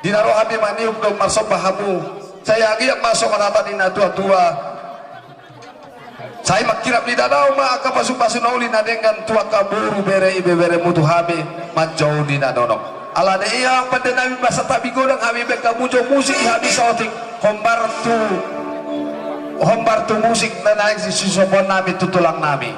dinaro kami maniuk dong masuk bahamu saya lagi yang masuk rata di tua-tua saya makirap di danau ma aka pasu-pasu nauli nadengan tua kaburu bere ibe bere mutu habe manjau di nadonok ala de iya pada nabi basa tabi godang habe beka mujo musik habi sauting hombar tu musik na naik si sisopon nabi tutulang nabi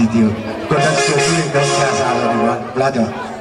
video con la sua figlia che ha